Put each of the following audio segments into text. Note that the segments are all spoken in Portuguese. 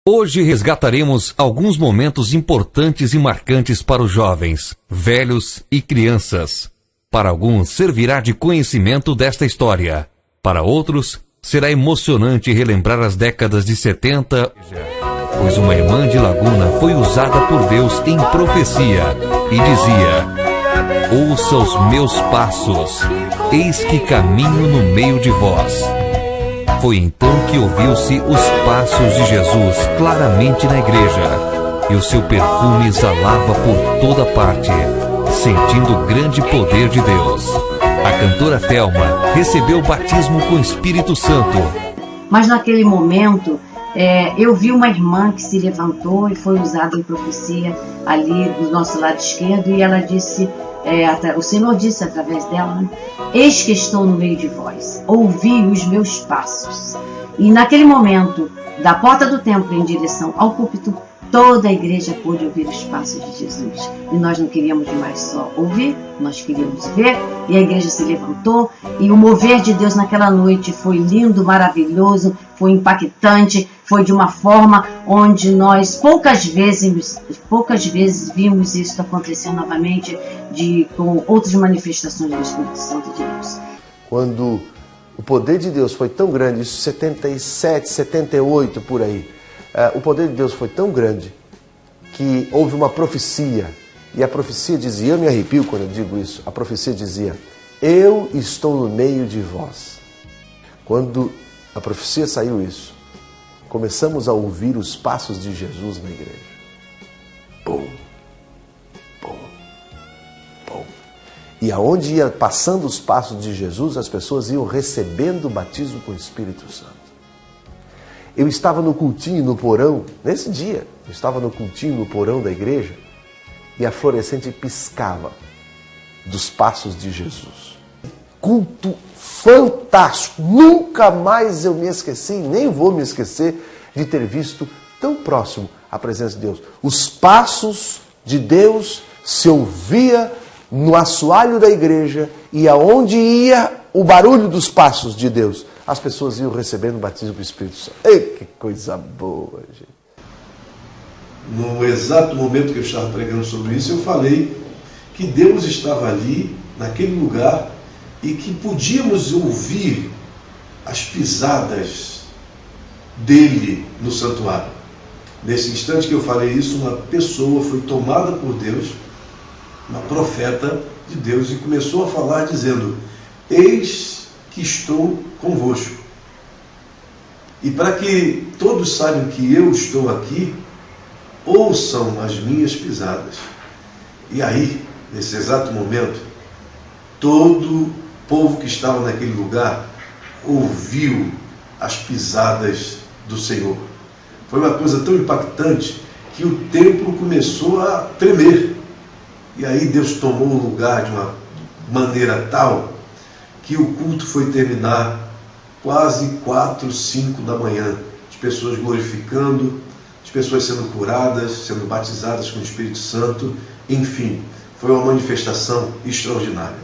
Hoje resgataremos alguns momentos importantes e marcantes para os jovens, velhos e crianças. Para alguns servirá de conhecimento desta história. Para outros, será emocionante relembrar as décadas de 70, pois uma irmã de Laguna foi usada por Deus em profecia e dizia: ouça os meus passos, eis que caminho no meio de vós. Foi então que ouviu-se os passos de Jesus claramente na igreja, e o seu perfume exalava por toda parte, sentindo o grande poder de Deus. A cantora Thelma recebeu o batismo com o Espírito Santo. Mas naquele momento, eu vi uma irmã que se levantou e foi usada em profecia ali do nosso lado esquerdo, e ela disse, o Senhor disse através dela, né? Eis que estou no meio de vós, ouvi os meus passos. E naquele momento, da porta do templo em direção ao púlpito, toda a igreja pôde ouvir os passos de Jesus. E nós não queríamos mais só ouvir, nós queríamos ver. E a igreja se levantou. E o mover de Deus naquela noite foi lindo, maravilhoso, foi impactante. Foi de uma forma onde nós poucas vezes vimos isso acontecer novamente com outras manifestações do Espírito Santo de Deus. Quando o poder de Deus foi tão grande, isso 77, 78 por aí, o poder de Deus foi tão grande que houve uma profecia, e a profecia dizia, eu me arrepio quando eu digo isso, a profecia dizia: eu estou no meio de vós. Quando a profecia saiu isso, começamos a ouvir os passos de Jesus na igreja. Bum, bum, bum. E aonde ia passando os passos de Jesus, as pessoas iam recebendo o batismo com o Espírito Santo. Eu estava no cultinho, no porão, nesse dia, eu estava no cultinho, no porão da igreja, e a fluorescente piscava dos passos de Jesus. Culto fantástico! Nunca mais eu me esqueci, nem vou me esquecer de ter visto tão próximo a presença de Deus. Os passos de Deus se ouvia no assoalho da igreja, e aonde ia o barulho dos passos de Deus, as pessoas iam recebendo o batismo do Espírito Santo. Ei, que coisa boa, gente! No exato momento que eu estava pregando sobre isso, eu falei que Deus estava ali, naquele lugar, e que podíamos ouvir as pisadas dele no santuário. Nesse instante que eu falei isso, uma pessoa foi tomada por Deus, uma profeta de Deus, e começou a falar dizendo: eis que estou convosco. E para que todos saibam que eu estou aqui, ouçam as minhas pisadas. E aí, nesse exato momento, todo o povo que estava naquele lugar ouviu as pisadas do Senhor. Foi uma coisa tão impactante que o templo começou a tremer. E aí Deus tomou o lugar de uma maneira tal que o culto foi terminar quase 4, 5 da manhã. As pessoas glorificando, as pessoas sendo curadas, sendo batizadas com o Espírito Santo. Enfim, foi uma manifestação extraordinária.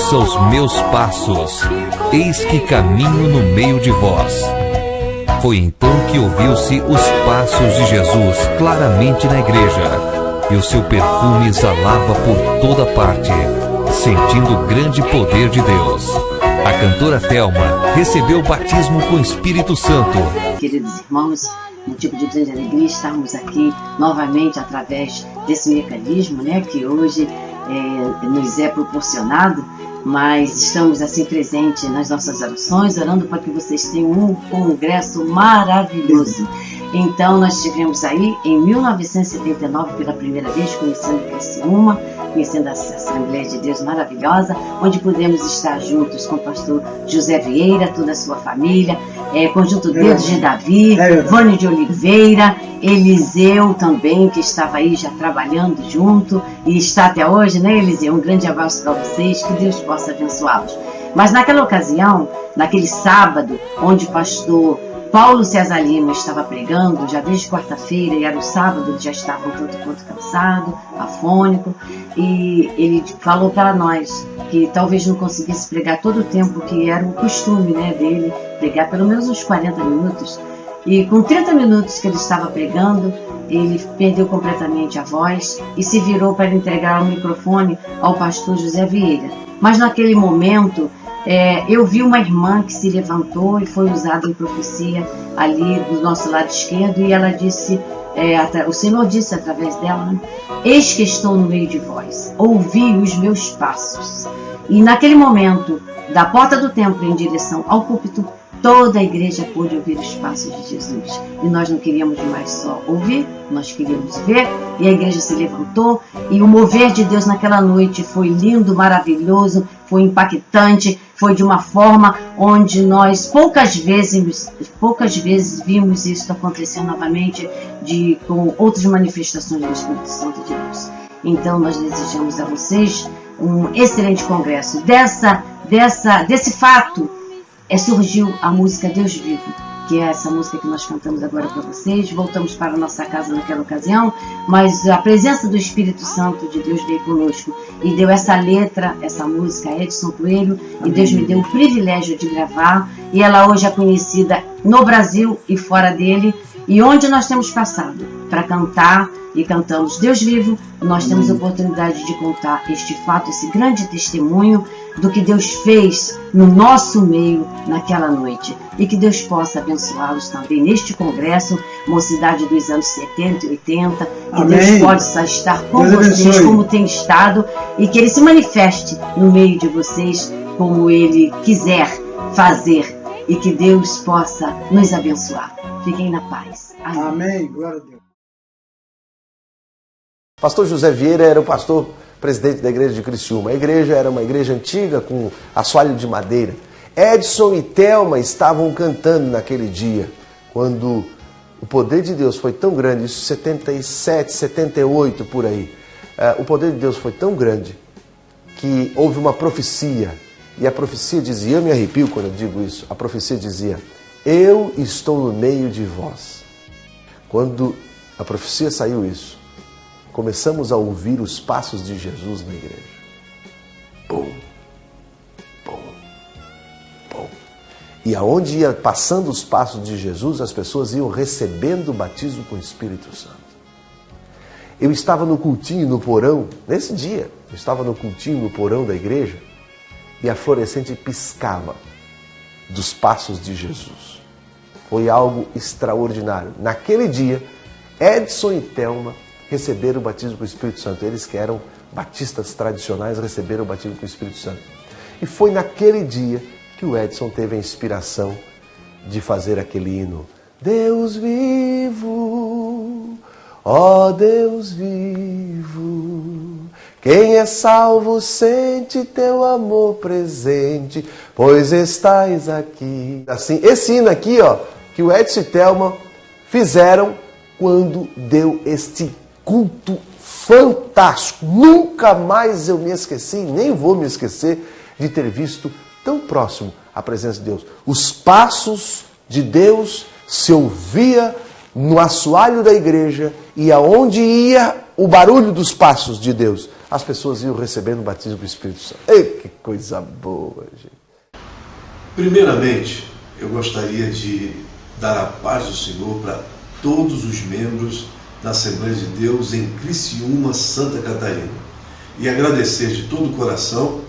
ouça os meus passos, eis que caminho no meio de vós. Foi então que ouviu-se os passos de Jesus claramente na igreja, e o seu perfume exalava por toda parte, sentindo o grande poder de Deus. A cantora Thelma recebeu o batismo com o Espírito Santo. Queridos irmãos, motivo de grande alegria estarmos aqui novamente através desse mecanismo, né, que hoje nos é proporcionado, mas estamos assim presentes nas nossas orações, orando para que vocês tenham um congresso maravilhoso. Então nós estivemos aí em 1979 pela primeira vez, conhecendo Criciúma, conhecendo essa Assembleia de Deus maravilhosa, onde pudemos estar juntos com o pastor José Vieira, toda a sua família, Conjunto Deus de Davi, Vânia de Oliveira, Eliseu também, que estava aí já trabalhando junto e está até hoje, né, Eliseu? Um grande abraço para vocês, que Deus possa abençoá-los. Mas naquela ocasião, naquele sábado, onde o pastor Paulo César Lima estava pregando, já desde quarta-feira, e era o sábado, ele já estava um tanto quanto cansado, afônico, e ele falou para nós que talvez não conseguisse pregar todo o tempo que era o costume, né, dele, pregar pelo menos uns 40 minutos, e com 30 minutos que ele estava pregando, ele perdeu completamente a voz e se virou para entregar o microfone ao pastor José Vieira. Mas naquele momento, eu vi uma irmã que se levantou e foi usada em profecia ali do nosso lado esquerdo, e ela disse, o Senhor disse através dela, né, eis que estou no meio de vós, ouvi os meus passos. E naquele momento, da porta do templo em direção ao púlpito, toda a igreja pôde ouvir os passos de Jesus. E nós não queríamos mais só ouvir, nós queríamos ver, e a igreja se levantou, e o mover de Deus naquela noite foi lindo, maravilhoso, foi impactante, foi de uma forma onde nós poucas vezes vimos isso acontecer novamente com outras manifestações do Espírito Santo de Deus. Então nós desejamos a vocês um excelente congresso. Desse fato, surgiu a música Deus Vivo, que é essa música que nós cantamos agora para vocês. Voltamos para a nossa casa naquela ocasião, mas a presença do Espírito Santo de Deus veio conosco e deu essa letra, essa música, Edson Coelho, e Deus me deu o privilégio de gravar, e ela hoje é conhecida no Brasil e fora dele, e onde nós temos passado para cantar, e cantamos Deus Vivo, nós temos a oportunidade de contar este fato, esse grande testemunho do que Deus fez no nosso meio naquela noite. E que Deus possa abençoá-los também neste congresso, mocidade dos anos 70 e 80. Que Amém. Deus possa estar com Deus vocês abençoe. Como tem estado, e que Ele se manifeste no meio de vocês como Ele quiser fazer, e que Deus possa nos abençoar. Fiquem na paz. Amém. Amém. Glória a Deus. Pastor José Vieira era o pastor presidente da igreja de Criciúma. A igreja era uma igreja antiga com assoalho de madeira. Edson e Thelma estavam cantando naquele dia, quando o poder de Deus foi tão grande, isso 77, 78 por aí. O poder de Deus foi tão grande que houve uma profecia, e a profecia dizia, eu me arrepio quando eu digo isso, a profecia dizia, eu estou no meio de vós. Quando a profecia saiu isso, começamos a ouvir os passos de Jesus na igreja. Bum, bum, bum. E aonde ia passando os passos de Jesus, as pessoas iam recebendo o batismo com o Espírito Santo. Eu estava no cultinho, no porão, nesse dia, eu estava no cultinho, no porão da igreja, e a fluorescente piscava dos passos de Jesus. Foi algo extraordinário. Naquele dia, Edson e Thelma receberam o batismo com o Espírito Santo. Eles que eram batistas tradicionais receberam o batismo com o Espírito Santo. E foi naquele dia que o Edson teve a inspiração de fazer aquele hino. Deus vivo, ó Deus vivo, quem é salvo sente teu amor presente, pois estás aqui. Assim, esse hino aqui, ó, que o Edson e Thelma fizeram quando deu este culto fantástico. Nunca mais eu me esqueci, nem vou me esquecer de ter visto tão próximo a presença de Deus. Os passos de Deus se ouvia no assoalho da igreja, e aonde ia o barulho dos passos de Deus, as pessoas iam recebendo o batismo do Espírito Santo. Ei, que coisa boa, gente. Primeiramente, eu gostaria de dar a paz do Senhor para todos os membros da Assembleia de Deus em Criciúma, Santa Catarina. E agradecer de todo o coração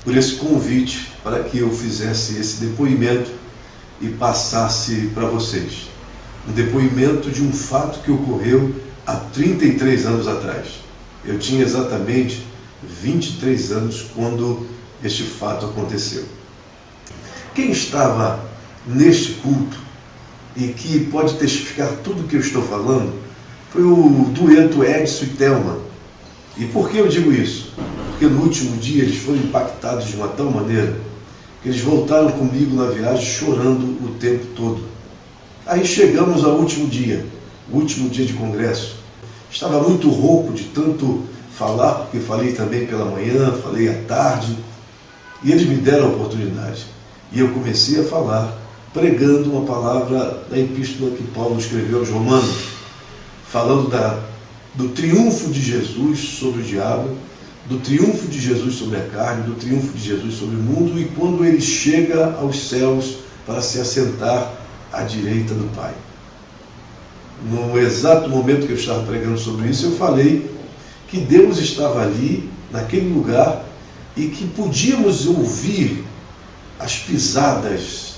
por esse convite para que eu fizesse esse depoimento e passasse para vocês. Um depoimento de um fato que ocorreu há 33 anos atrás. Eu tinha exatamente 23 anos quando este fato aconteceu. Quem estava neste culto e que pode testificar tudo o que eu estou falando foi o dueto Edson e Thelma. E por que eu digo isso? Porque no último dia eles foram impactados de uma tal maneira que eles voltaram comigo na viagem chorando o tempo todo. Aí chegamos ao último dia, o último dia de congresso. Estava muito rouco de tanto falar, porque falei também pela manhã, falei à tarde, e eles me deram a oportunidade. E eu comecei a falar, pregando uma palavra da epístola que Paulo escreveu aos Romanos, falando do triunfo de Jesus sobre o diabo, do triunfo de Jesus sobre a carne, do triunfo de Jesus sobre o mundo, e quando ele chega aos céus para se assentar à direita do Pai. No exato momento que eu estava pregando sobre isso, eu falei que Deus estava ali, naquele lugar, e que podíamos ouvir as pisadas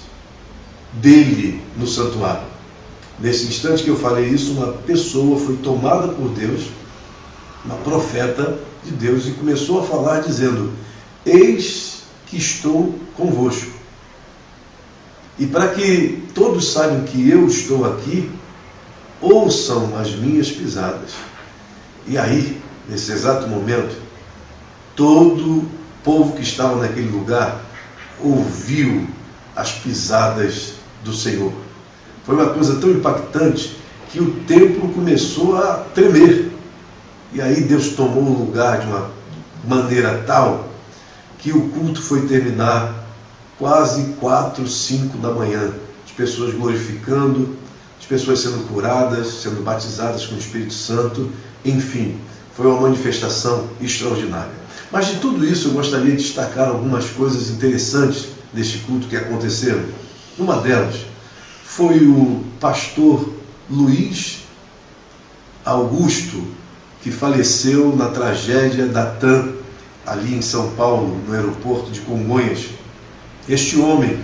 dele no santuário. Nesse instante que eu falei isso, uma pessoa foi tomada por Deus, uma profeta de Deus, e começou a falar dizendo: eis que estou convosco. E para que todos saibam que eu estou aqui, ouçam as minhas pisadas. E aí, nesse exato momento, todo o povo que estava naquele lugar ouviu as pisadas do Senhor. Foi uma coisa tão impactante que o templo começou a tremer. E aí Deus tomou o lugar de uma maneira tal que o culto foi terminar quase 4, 5 da manhã. As pessoas glorificando, as pessoas sendo curadas, sendo batizadas com o Espírito Santo. Enfim, foi uma manifestação extraordinária. Mas de tudo isso eu gostaria de destacar algumas coisas interessantes deste culto que aconteceram. Uma delas foi o pastor Luiz Augusto, que faleceu na tragédia da TAM, ali em São Paulo, no aeroporto de Congonhas. Este homem,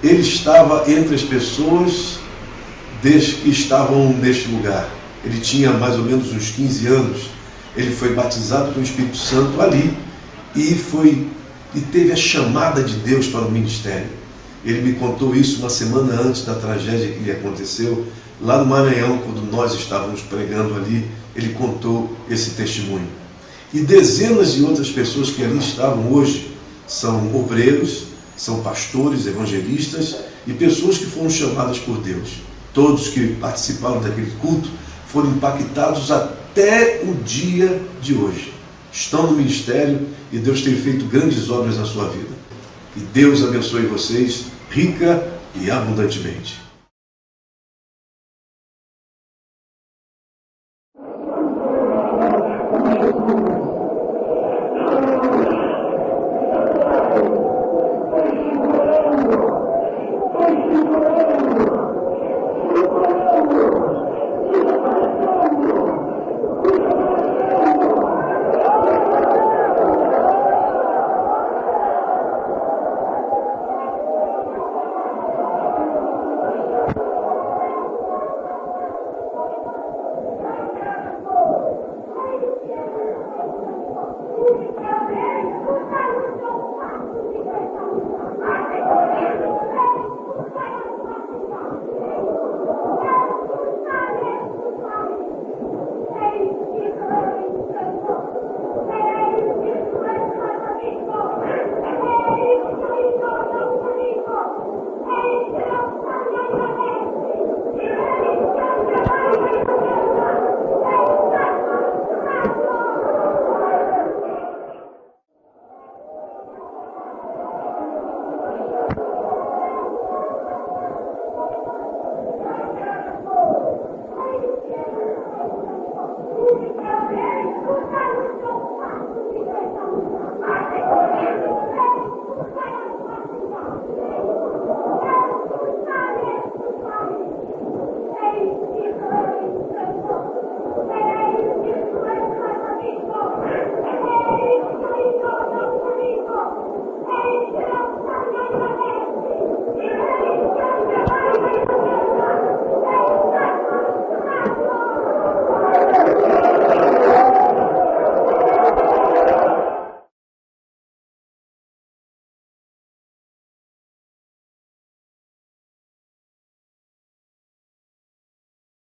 ele estava entre as pessoas que estavam neste lugar. Ele tinha mais ou menos uns 15 anos. Ele foi batizado pelo Espírito Santo ali e teve a chamada de Deus para o ministério. Ele me contou isso uma semana antes da tragédia que lhe aconteceu, lá no Maranhão, quando nós estávamos pregando ali. Ele contou esse testemunho. E dezenas de outras pessoas que ali estavam hoje são obreiros, são pastores, evangelistas e pessoas que foram chamadas por Deus. Todos que participaram daquele culto foram impactados até o dia de hoje. Estão no ministério e Deus tem feito grandes obras na sua vida. Que Deus abençoe vocês rica e abundantemente.